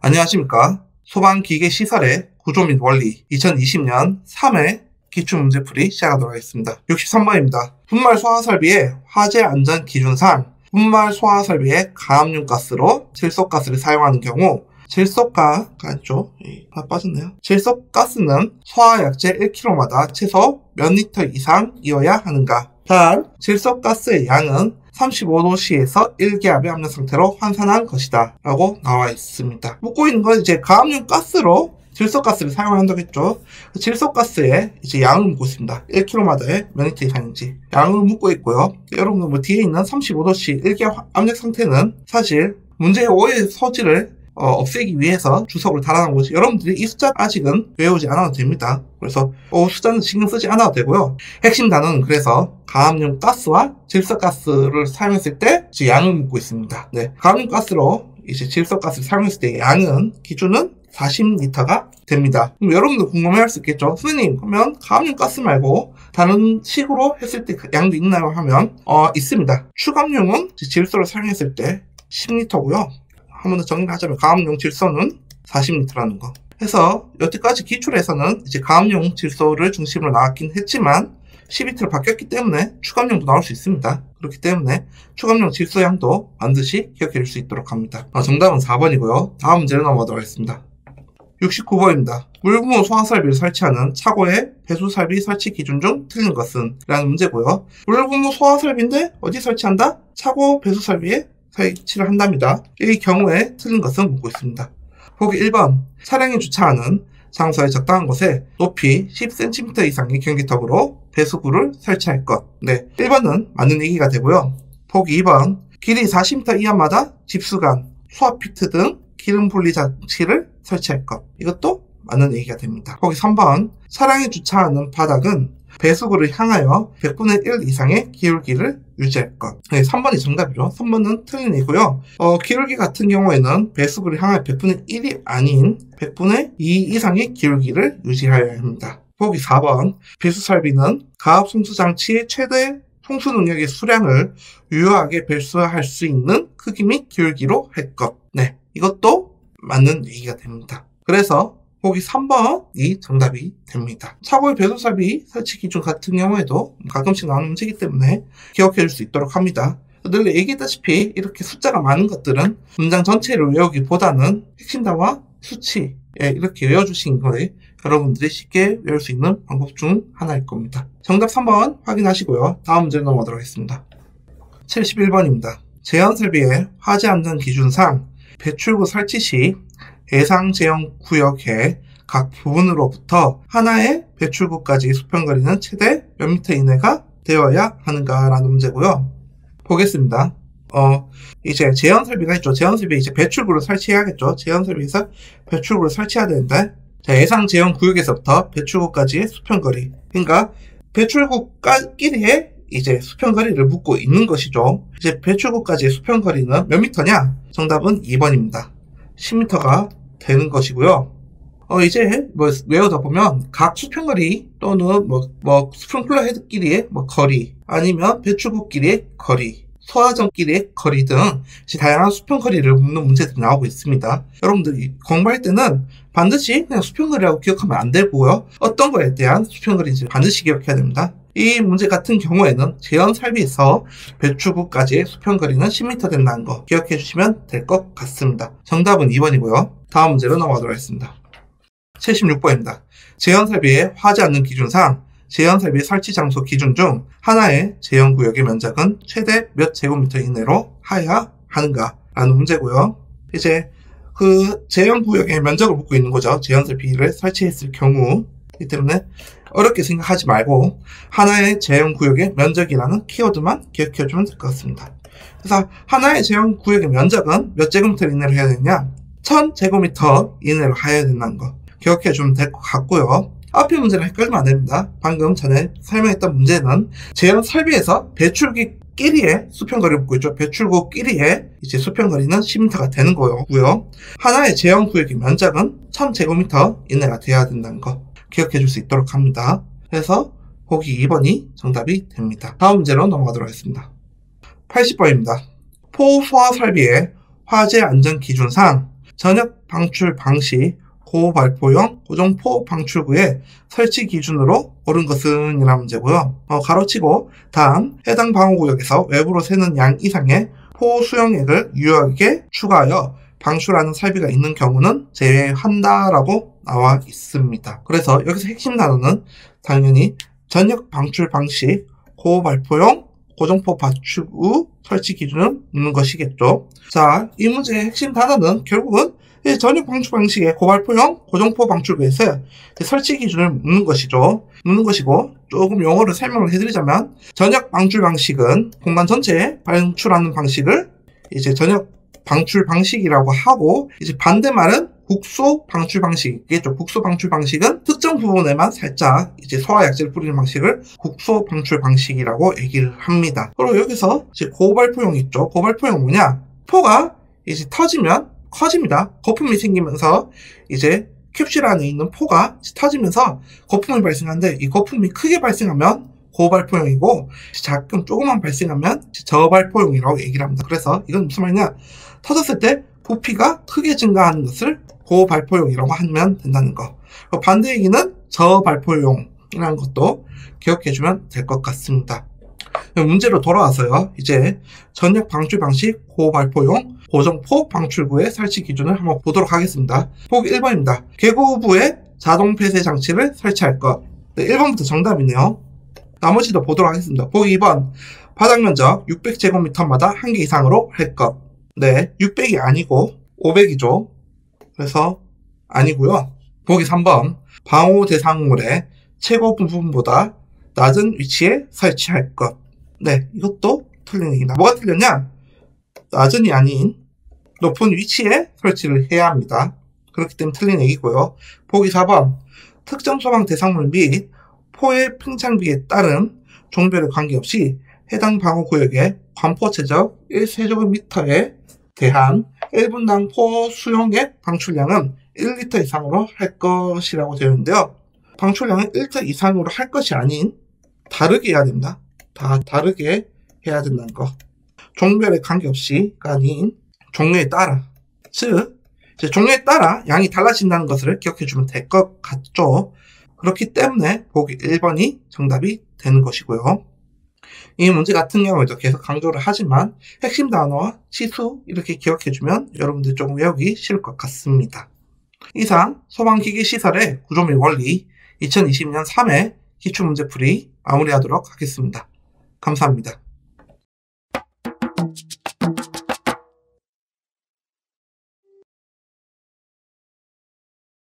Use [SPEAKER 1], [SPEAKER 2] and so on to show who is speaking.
[SPEAKER 1] 안녕하십니까. 소방기계시설의 구조 및 원리 2020년 3회 기출문제풀이 시작하도록 하겠습니다. 63번입니다. 분말 소화설비의 화재 안전 기준상 분말 소화설비의 가압류가스로 질소가스를 사용하는 경우 질소가스는 소화약제 1kg마다 최소 몇 리터 이상이어야 하는가? 단, 질소가스의 양은 35도씨에서 1기압의 압력 상태로 환산한 것이다 라고 나와 있습니다. 묻고 있는 건 이제 가압류 가스로 질소가스를 사용한다고 했죠. 질소가스의 이제 양을 묻고 있습니다. 1kg마다의 몇 리터 이상인지 양을 묻고 있고요. 여러분들 뒤에 있는 35도씨 1기압 압력 상태는 사실 문제의 오해의 소지를 없애기 위해서 주석으로 달아놓은 거지. 여러분들이 이 숫자 아직은 외우지 않아도 됩니다. 그래서 숫자는 신경 쓰지 않아도 되고요. 핵심 단어는 그래서 가압류 가스와 질소가스를 사용했을 때 이제 양을 묻고 있습니다. 네, 가압류 가스로 이제 질소가스를 사용했을 때 양은 기준은 40리터가 됩니다. 그럼 여러분들 궁금해할 수 있겠죠. 선생님, 그러면 가압류 가스 말고 다른 식으로 했을 때 그 양도 있나요? 하면 있습니다. 추가압류는 질소를 사용했을 때 10리터고요. 한 번 더 정리를 하자면 가압용 질소는 40리터라는 거. 해서 여태까지 기출에서는 이제 가압용 질소를 중심으로 나왔긴 했지만 12리터로 바뀌었기 때문에 추가압용도 나올 수 있습니다. 그렇기 때문에 추가압용 질소 양도 반드시 기억해 줄 수 있도록 합니다. 정답은 4번이고요. 다음 문제로 넘어가도록 하겠습니다. 69번입니다. 물분무 소화설비를 설치하는 차고의 배수설비 설치 기준 중 틀린 것은? 라는 문제고요. 물분무 소화설비인데 어디 설치한다? 차고 배수설비에 설치를 한답니다. 이 경우에 틀린 것은 묻고 있습니다. 보기 1번, 차량이 주차하는 장소의 적당한 곳에 높이 10cm 이상의 경기턱으로 배수구를 설치할 것. 네, 1번은 맞는 얘기가 되고요. 보기 2번, 길이 40m 이하마다 집수관, 수압피트 등 기름 분리 장치를 설치할 것. 이것도 맞는 얘기가 됩니다. 보기 3번, 차량이 주차하는 바닥은 배수구를 향하여 100분의 1 이상의 기울기를 유지할 것. 네, 3번이 정답이죠. 3번은 틀린 얘기고요. 기울기 같은 경우에는 배수구를 향하여 100분의 1이 아닌 100분의 2 이상의 기울기를 유지해야 합니다. 보기 4번, 배수설비는 가압 송수장치의 최대 송수 능력의 수량을 유효하게 배수할 수 있는 크기 및 기울기로 할 것. 네, 이것도 맞는 얘기가 됩니다. 그래서 보기 3번이 정답이 됩니다. 차고의 배수설비 설치 기준 같은 경우에도 가끔씩 나오는 문제이기 때문에 기억해 줄 수 있도록 합니다. 늘 얘기했다시피 이렇게 숫자가 많은 것들은 문장 전체를 외우기보다는 핵심 단어와 수치 이렇게 외워주신 거에 여러분들이 쉽게 외울 수 있는 방법 중 하나일 겁니다. 정답 3번 확인하시고요. 다음 문제로 넘어가도록 하겠습니다. 71번입니다. 제한설비의 화재 안전 기준상 배출구 설치 시 예상 제형 구역의 각 부분으로부터 하나의 배출구까지 수평거리는 최대 몇 미터 이내가 되어야 하는가라는 문제고요. 보겠습니다. 이제 제한설비가 있죠. 제한설비 이제 배출구를 설치해야겠죠. 제한설비에서 배출구를 설치해야 되는데, 자, 예상 제형 구역에서부터 배출구까지의 수평거리. 그러니까 배출구끼리의 이제 수평거리를 묻고 있는 것이죠. 이제 배출구까지의 수평거리는 몇 미터냐? 정답은 2번입니다. 10m가 되는 것이고요. 이제 외우다 보면 각 수평거리 또는 스프링클러 헤드끼리의 거리, 아니면 배출구끼리의 거리, 소화전끼리의 거리 등 다양한 수평거리를 묻는 문제들이 나오고 있습니다. 여러분들이 공부할 때는 반드시 그냥 수평거리라고 기억하면 안 되고요. 어떤 거에 대한 수평거리인지 반드시 기억해야 됩니다. 이 문제 같은 경우에는 제한설비에서 배출구까지의 수평거리는 10m 된다는 거 기억해 주시면 될 것 같습니다. 정답은 2번이고요. 다음 문제로 넘어가도록 하겠습니다. 76번입니다. 제한설비의 화재 안전 기준상 제한설비 설치 장소 기준 중 하나의 제한구역의 면적은 최대 몇 제곱미터 이내로 하여야 하는가 라는 문제고요. 이제 그 제한구역의 면적을 묻고 있는 거죠. 제한설비를 설치했을 경우이기 때문에 어렵게 생각하지 말고 하나의 제한구역의 면적이라는 키워드만 기억해주면 될 것 같습니다. 그래서 하나의 제한구역의 면적은 몇 제곱미터 이내로 해야 되냐? 1000제곱미터 이내로 해야 된다는 거 기억해주면 될 것 같고요. 앞에 문제는 헷갈리면 안 됩니다. 방금 전에 설명했던 문제는 제한설비에서 배출구끼리의 수평거리를 묻고 있죠. 배출구끼리의 이제 수평거리는 10m가 되는 거고요. 하나의 제한구역의 면적은 1000제곱미터 이내가 돼야 된다는 거 기억해 줄 수 있도록 합니다. 그래서 보기 2번이 정답이 됩니다. 다음 문제로 넘어가도록 하겠습니다. 80번입니다. 포소화 설비의 화재 안전 기준상 전역 방출 방식 고발포용 고정포 방출구의 설치 기준으로 옳은 것은 이라는 문제고요. 가로치고 다음 해당 방호구역에서 외부로 새는 양 이상의 포 수용액을 유효하게 추가하여 방출하는 설비가 있는 경우는 제외한다라고 나와 있습니다. 그래서 여기서 핵심 단어는 당연히 전역 방출 방식 고발포용 고정포 방출구 설치 기준을 묻는 것이겠죠. 자, 이 문제의 핵심 단어는 결국은 전역 방출 방식의 고발포용 고정포 방출구에서 설치 기준을 묻는 것이죠. 묻는 것이고, 조금 용어를 설명을 해드리자면 전역 방출 방식은 공간 전체에 방출하는 방식을 이제 전역 방출 방식이라고 하고, 이제 반대말은 국소 방출 방식이겠죠. 국소 방출 방식은 특정 부분에만 살짝 이제 소화약제를 뿌리는 방식을 국소 방출 방식이라고 얘기를 합니다. 그리고 여기서 이제 고발포용 있죠. 고발포용 뭐냐? 포가 이제 터지면 커집니다. 거품이 생기면서 이제 캡슐 안에 있는 포가 터지면서 거품이 발생하는데, 이 거품이 크게 발생하면 고발포용이고 조금만 발생하면 저발포용이라고 얘기를 합니다. 그래서 이건 무슨 말이냐? 터졌을 때 부피가 크게 증가하는 것을 고발포용이라고 하면 된다는 거. 반대 얘기는 저발포용이라는 것도 기억해주면 될 것 같습니다. 문제로 돌아와서요. 이제 전역 방출 방식 고발포용 고정포 방출구의 설치 기준을 한번 보도록 하겠습니다. 보기 1번입니다. 계고부에 자동 폐쇄 장치를 설치할 것. 네, 1번부터 정답이네요. 나머지도 보도록 하겠습니다. 보기 2번. 바닥 면적 600제곱미터마다 1개 이상으로 할 것. 네, 600이 아니고 500이죠. 그래서 아니고요. 보기 3번. 방호 대상물의 최고 부분보다 낮은 위치에 설치할 것. 네, 이것도 틀린 얘기입니다. 뭐가 틀렸냐? 낮은이 아닌 높은 위치에 설치를 해야 합니다. 그렇기 때문에 틀린 얘기고요. 보기 4번. 특정 소방 대상물 및 포의 팽창비에 따른 종별에 관계없이 해당 방호구역의 관포 최적 1세제곱미터에 대한 1분당 포 수용액 방출량은 1리터 이상으로 할 것이라고 되어 있는데요. 방출량은 1리터 이상으로 할 것이 아닌 다르게 해야 됩니다. 다르게 해야 된다는 거. 종별에 관계없이가 아닌 종류에 따라, 즉 이제 종류에 따라 양이 달라진다는 것을 기억해주면 될 것 같죠. 그렇기 때문에 보기 1번이 정답이 되는 것이고요. 이 문제 같은 경우에도 계속 강조를 하지만 핵심 단어와 치수 이렇게 기억해주면 여러분들 조금 외우기 쉬울 것 같습니다. 이상 소방기기 시설의 구조 및 원리 2022년 3회 기출문제풀이 마무리하도록 하겠습니다. 감사합니다.